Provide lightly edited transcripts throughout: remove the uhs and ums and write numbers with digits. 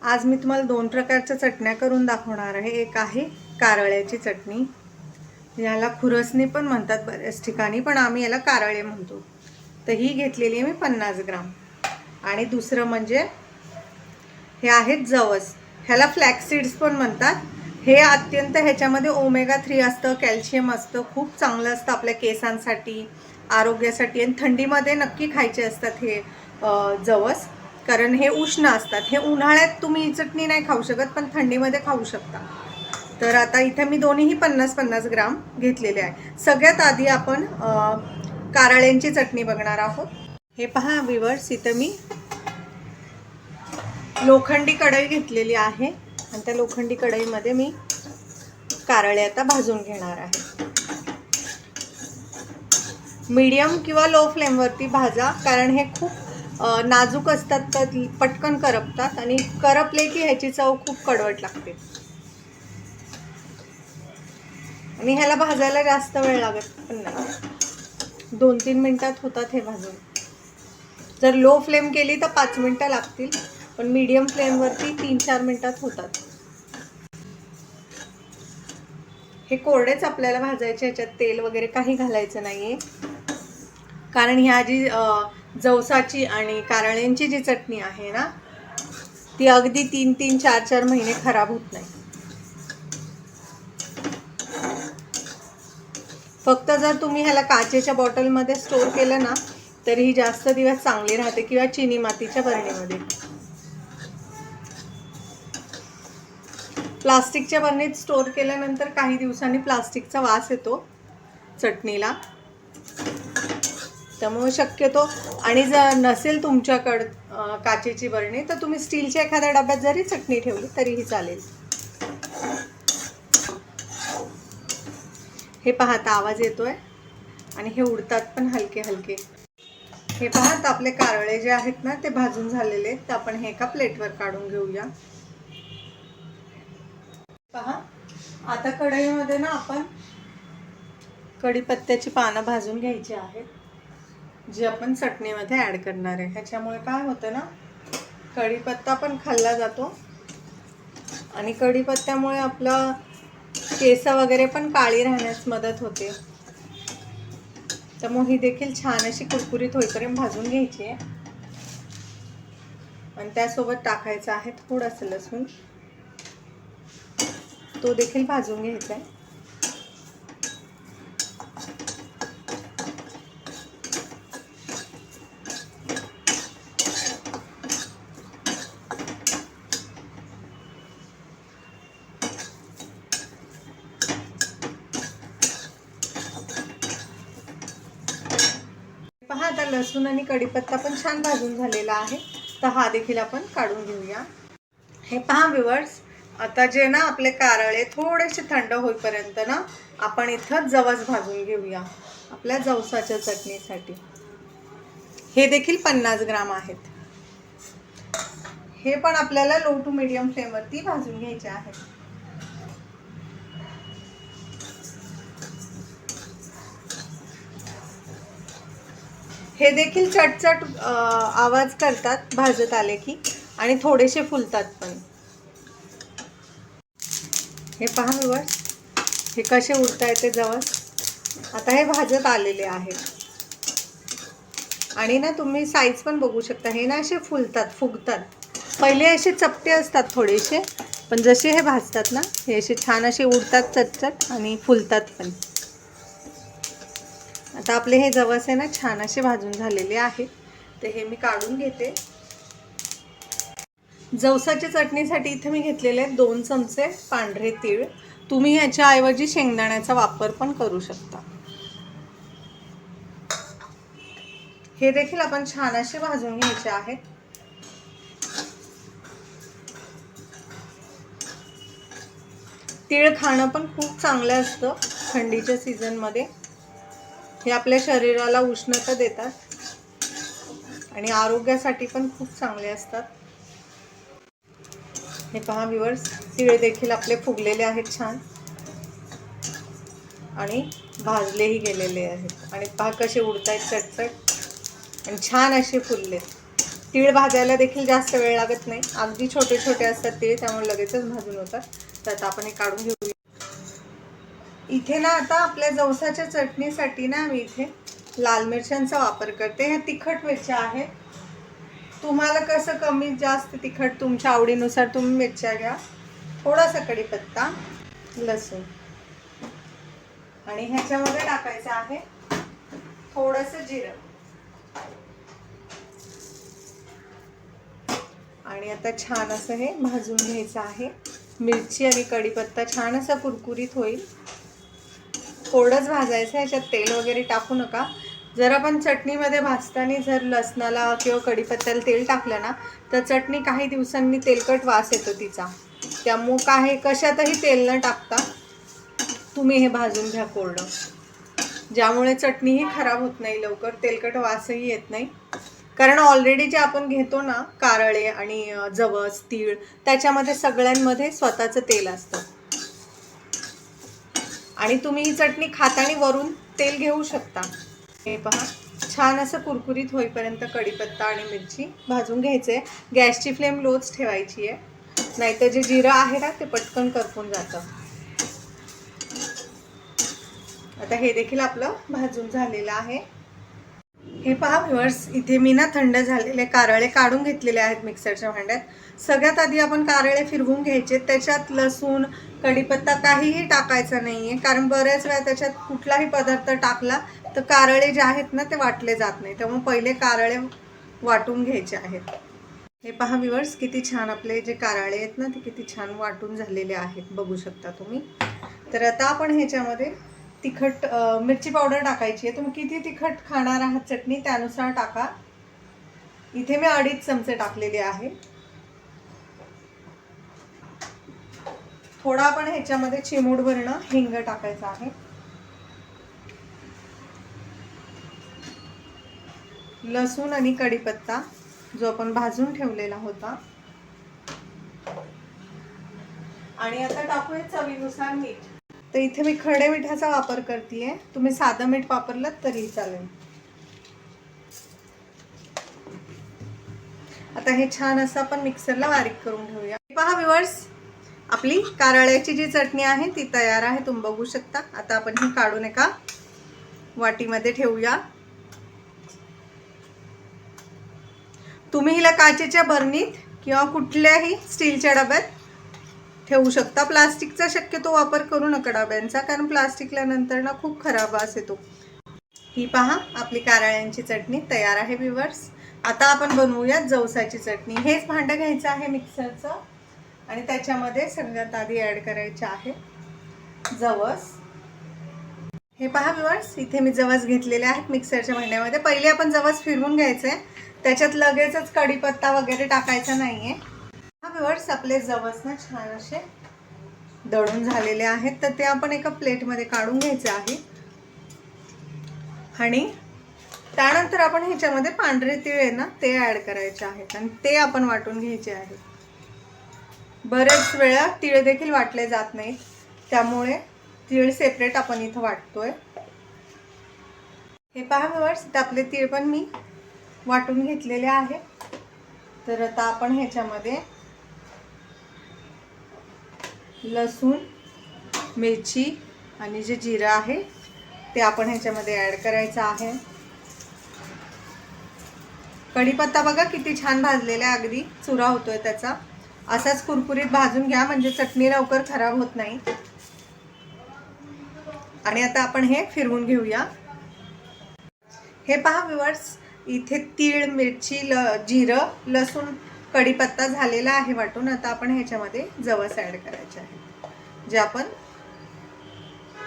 आज मी तुम्हाला दोन प्रकारच्या चटण्या करून दाखवणार आहे। एक आहे कारळ्याची चटणी, याला खुरसणी पण म्हणतात बऱ्याच ठिकाणी, पण आम्ही याला कारळे म्हणतो। तर ही घेतलेली आहे मी 50 ग्राम। आणि दुसरं म्हणजे हे आहेत जवस, ह्याला फ्लॅक्स सीड्स पण म्हणतात। हे अत्यंत ह्याच्यामध्ये ओमेगा 3 असतं, कॅल्शियम असतं, खूप चांगलं असतं आपल्या केसांसाठी, आरोग्यासाठी। आणि थंडीमध्ये नक्की खायचे असतात हे जवस, कारण हे उष्ण असतात। हे उन्हाळ्यात तुम्ही चटणी नाही खाऊ शकत, पण थंडीमध्ये खाऊ शकता। तर आता इथे मी दोन्हीही 50-50 ग्राम घेतलेले आहे। सगळ्यात आधी आपण कारळ्यांची चटणी बघणार आहोत। हे पहा व्ह्यूअर्स, इथे मी लोखंडी कढई घेतलेली आहे आणि त्या लोखंडी कढईमध्ये मी कारळे आता भाजून घेणार आहे। मीडियम किंवा लो फ्लेमवरती भाजा, कारण हे खूप नाजूक असतात, तर पटकन करपतात आणि करपले की ह्याची चव खूप कडवट लागते। आणि ह्याला भाजायला जास्त वेळ लागत पण नाही, 2-3 मिनिटात होतात हे भाजून। जर लो फ्लेम केली तर 5 मिनिटं लागतील, पण मीडियम फ्लेमवरती 3-4 मिनिटात होतात। हे कोरडेच आपल्याला भाजायचे, ह्याच्यात तेल वगैरे काही घालायचं नाहीये, कारण ह्या जी जवसाची आणि कारळ्यांची जी चटणी आहे ना, ती अगदी 3-3, 4-4 महिने खराब होत नाही। फक्त जर तुम्ही ह्याला काचेच्या बॉटलमध्ये स्टोर केलं ना, तर ही जास्त दिवस चांगली राहते, किंवा चिनी मातीच्या बरणीमध्ये। प्लास्टिकच्या बरणीत स्टोर केल्यानंतर काही दिवसांनी प्लास्टिकचा वास येतो चटणीला, त्यामुळे शक्यतो, आणि जर नसेल तुमच्याकडं काचेची बरणी, तर तुम्ही स्टीलच्या एखाद्या डब्यात जरी चटणी ठेवली तरीही चालेल। हे पहा आता आवाज येतोय आणि हे उडतात पण हलके हलके। हे पहा आता आपले कारळे जे आहेत ना, ते भाजून झालेले आहेत। तर आपण हे एका प्लेटवर काढून घेऊया। पहा आता कढईमध्ये ना आपण कढीपत्त्याची पानं भाजून घ्यायची आहेत, जी आपण चटणीमध्ये ॲड करणार आहे। ह्याच्यामुळे काय होतं ना, कढीपत्ता पण खाल्ला जातो आणि कढीपत्त्यामुळे आपलं केस वगैरे पण काळी राहण्यास मदत होते। त्यामुळे ही देखील छान अशी कुरकुरीत होईपर्यंत भाजून घ्यायची आहे। आणि त्यासोबत टाकायचं आहे थोडंसं लसूण, तो देखील भाजून घ्यायचा आहे। पहा आता लसूण आणि कढीपत्ता पण छान भाजून झालेला आहे, तर हा देखील आपण काढून घेऊया। हे पहा व्ह्यूअर्स, आता जे ना आपले कारळे थोडेसे थंड होईपर्यंत ना आपण इथं जवस भाजून घेऊया आपल्या जवसाच्या चटणीसाठी। हे देखील 50 ग्राम आहेत। हे पण आपल्याला लो टू मीडियम फ्लेमवरती भाजून घ्यायचे आहे। हे देखील चटचट आवाज करतात भाजत आले की, आणि थोडेसे फुलतात पण। हे पहा व्ह्यूअर्स, हे कसे उडतायत ते जवस। आता हे भाजत आलेले आहे आणि ना तुम्ही साईज पण बघू शकता, हे ना असे फुलतात, फुगतात। पहिले असे चपटे असतात थोडेसे, पण जसे हे भाजतात ना, हे असे छान असे उडतात चटचट आणि फुलतात पण। आता आपले हे जवस आहे ना छान असे भाजून झालेले आहेत, तर हे मी काढून घेते। जवसाच्या चटणीसाठी इथे मी घेतलेले आहेत 2 चमचे पांढरे तीळ। तुम्ही ह्याच्या ऐवजी शेंगदाण्याचा वापर पण करू शकता। हे देखील आपण छान असे भाजून घ्यायचे आहेत। तीळ खाणं पण खूप चांगलं असतं थंडीच्या सीझनमध्ये। हे आपल्या शरीराला उष्णता देतात आणि आरोग्यासाठी पण खूप चांगले असतात। हे पहा व्ह्यूअर्स, तीळ देखील आपले फुगलेले आहेत छान आणि भाजलेही गेलेले आहेत। आणि पहा कसे उडतायत चटचट आणि छान असे फुललेत। तीळ भाजायला देखील जास्त वेळ लागत नाही, अगदी छोटे छोटे असतात तीळ, त्यामुळे लगेचच भाजून होतात. तर आता आपण हे काढून घेऊया. इथे ना आता आपल्या जवसाच्या चटणीसाठी ना मी इथे लाल मिरच्यांचा वापर करते. ह्या तिखट मिरच्या आहेत. तुम्हाला कसं कमी जास्त तिखट तुमच्या आवडीनुसार तुम्ही मिरच्या घ्या. थोडासा कढीपत्ता, लसूण आणि ह्याच्यामध्ये टाकायचं आहे थोडंसं जिरं. आणि आता छान असं हे भाजून घ्यायचं आहे. मिरची आणि कढीपत्ता छान असा कुरकुरीत होईल. थोडंच भाजायचं, ह्याच्यात तेल वगैरे टाकू नका. जर आपण चटणीमध्ये भाजताना जर लसणाला किंवा कढीपत्त्याला तेल टाकलं ना, तर चटणी काही दिवसांनी तेलकट वास येतो तिचा. त्यामुळं काय कशातही तेल न टाकता तुम्ही हे भाजून घ्या कोरडं, ज्यामुळे चटणीही खराब होत नाही लवकर, तेलकट वासही येत नाही. कारण ऑलरेडी जे आपण घेतो ना कारळे आणि जवस तीळ, त्याच्यामध्ये सगळ्यांमध्ये स्वतःचं तेल असतं. आणि तुम्ही ही चटणी खाताना वरून तेल घेऊ शकता. हे पहा, छान असं कुरकुरीत होईपर्यंत कढीपत्ता आणि मिरची भाजून घ्यायचे. गॅसची फ्लेम लोच ठेवायची आहे, नाहीतर जे जिरं आहे ना ते पटकन करपून जातं. आता हे देखील आपलं भाजून झालेलं आहे. हे पहा व्ह्यूअर्स, इथे मी ना थंड झालेले कारळे काढून घेतलेले आहेत मिक्सरच्या भांड्यात. सगळ्यात आधी आपण कारळे फिरवून घ्यायचे. त्याच्यात लसूण कढीपत्ता काहीही टाकायचा नाहीये, कारण बऱ्याच वेळा त्याच्यात कुठलाही पदार्थ टाकला तर कारळे जे आहेत ना ते वाटले जात नाही. त्यामुळे पहिले कारळे वाटून घ्यायचे आहेत. हे पहा व्ह्यूअर्स, किती छान आपले जे कारळे आहेत ना ते किती छान वाटून झालेले आहेत, बघू शकता तुम्ही. तर आता आपण ह्याच्यामध्ये तिखट मिरची पावडर टाकायची आहे. तुम्ही किती तिखट खाणार आहात चटणी त्यानुसार टाका. इथे मी 2.5 चमचे टाकलेले आहे. थोडा आपण ह्याच्यामध्ये चिमूटभरणं हिंग टाकायचं आहे. लसूण आणि कढीपत्ता जो आपण भाजून ठेवलेला होता. आणि आता टाकूया चवीनुसार मीठ. तर इथे मी खडे मिठाचा वापर करतेय, तुम्ही साधं मीठ वापरलं तरी चालेल. आता हे छान असं आपण मिक्सरला बारीक करून घेऊया. पहा व्ह्यूअर्स, आपली कारळ्याची जी चटणी आहे ती तयार आहे, तुम्ही बघू शकता. आता आपण ही काढून एका वाटीमध्ये ठेवूया. तुम्ही हिला काचेच्या बरणीत किंवा कुठल्याही स्टीलच्या डब्यात ठेवू शकता. प्लास्टिकचा शक्यतो वापर करू नका डब्यांचा, कारण प्लास्टिकला नंतर ना खूप खराब वास येतो. ही पहा, आपली कारळ्यांची चटणी तयार आहे व्ह्यूअर्स. आता आपण बनवूया जवसाची चटणी. हेच भांडं घ्यायचं आहे मिक्सरचं आणि त्याच्यामध्ये सगळ्यात आधी ॲड करायचे आहे जवस. हे पहा व्ह्यूअर्स, इथे मी जवस घेतलेले आहेत मिक्सरच्या भांड्यामध्ये. पहिले आपण जवस फिरवून घ्यायचे, त्याच्यात लगेचच कढीपत्ता वगैरे टाकायचा नाहीये. हा व्ह्यूअर्स, आपले जवस ना छान असे दळून झालेले आहेत. तर ते आपण एका प्लेटमध्ये काढून घ्यायचे आहे. आणि त्यानंतर आपण ह्याच्यामध्ये पांढरे तीळ आहे ना ते ॲड करायचे आहेत आणि ते आपण वाटून घ्यायचे आहे. बरेच वेळा तीळ देखील वाटले जात नाहीत, त्यामुळे तीळ सेपरेट आपण इथं वाटतोय. हे पहा व्ह्यूअर्स, आपले तीळ पण मी वाटून घेतलेले आहे. तर आता आपण ह्याच्यामध्ये लसूण मिरची आणि जे जिरं आहे ते आपण ह्याच्यामध्ये ॲड करायचं आहे. कढीपत्ता बघा किती छान भाजलेला आहे, अगदी चुरा होतोय त्याचा. असाच कुरकुरीत भाजून घ्या, म्हणजे चटणी लवकर खराब होत नाही. आणि आता आपण हे फिरवून घेऊया. हे पहा व्ह्यूअर्स, इथे तीळ मिरची जिरं लसूण कढीपत्ता झालेला आहे वाटून. आता आपण ह्याच्यामध्ये जवस ॲड करायचे आहे, जे आपण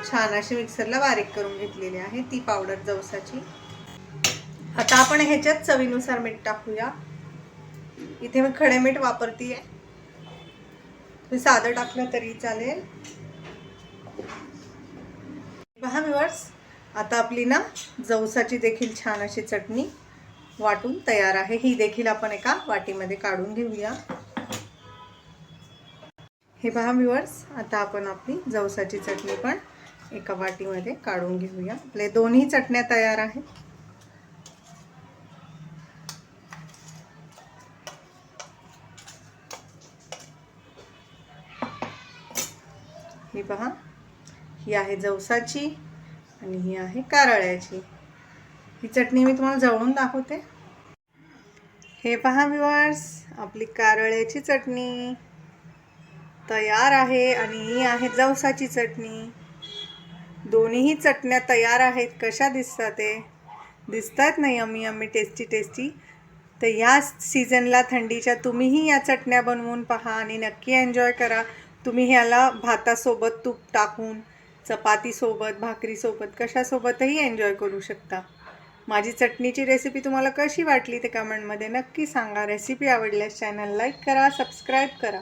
छान अशी मिक्सरला बारीक करून घेतलेली आहे ती पावडर जवसाची. आता आपण ह्याच्यात चवीनुसार मीठ टाकूया. इथे मी खडे मीठ वापरतीये, तुम्ही साधं टाकलं तरी चालेल. पहा व्ह्यूअर्स, आता आपली ना जवसाची देखील छान अशी चटणी वाटून तयार आहे. ही देखील आपण एका वाटीमध्ये काढून घेऊया. हे पहा व्ह्यूअर्स, आता आपण आपली जवसाची चटणी पण एका वाटीमध्ये काढून घेऊया. आपले दोन्ही चटण्या तयार आहेत. ही पहा, ही आहे जवसाची आणि ही आहे कारळ्याची. ही चटणी मी तुम्हाला जवळून दाखवते. हे पहा व्ह्यूअर्स, आपली कारळ्याची चटणी तयार आहे आणि ही आहे जवसाची चटणी. दोन्हीही चटण्या तयार आहेत. कशा दिसतात ते? दिसतात ना यम्मी यम्मी, टेस्टी टेस्टी. तर या सीझनला थंडीच्या तुम्हीही या चटण्या बनवून पहा आणि नक्की एन्जॉय करा. तुम्ही ह्याला भातासोबत तूप टाकून, चपातीसोबत, भाकरीसोबत, कशासोबतही एन्जॉय करू शकता. माझी चटणीची रेसिपी तुम्हाला कशी वाटली ते कमेंटमध्ये नक्की सांगा. रेसिपी आवडल्यास चॅनल लाईक करा, सबस्क्राईब करा.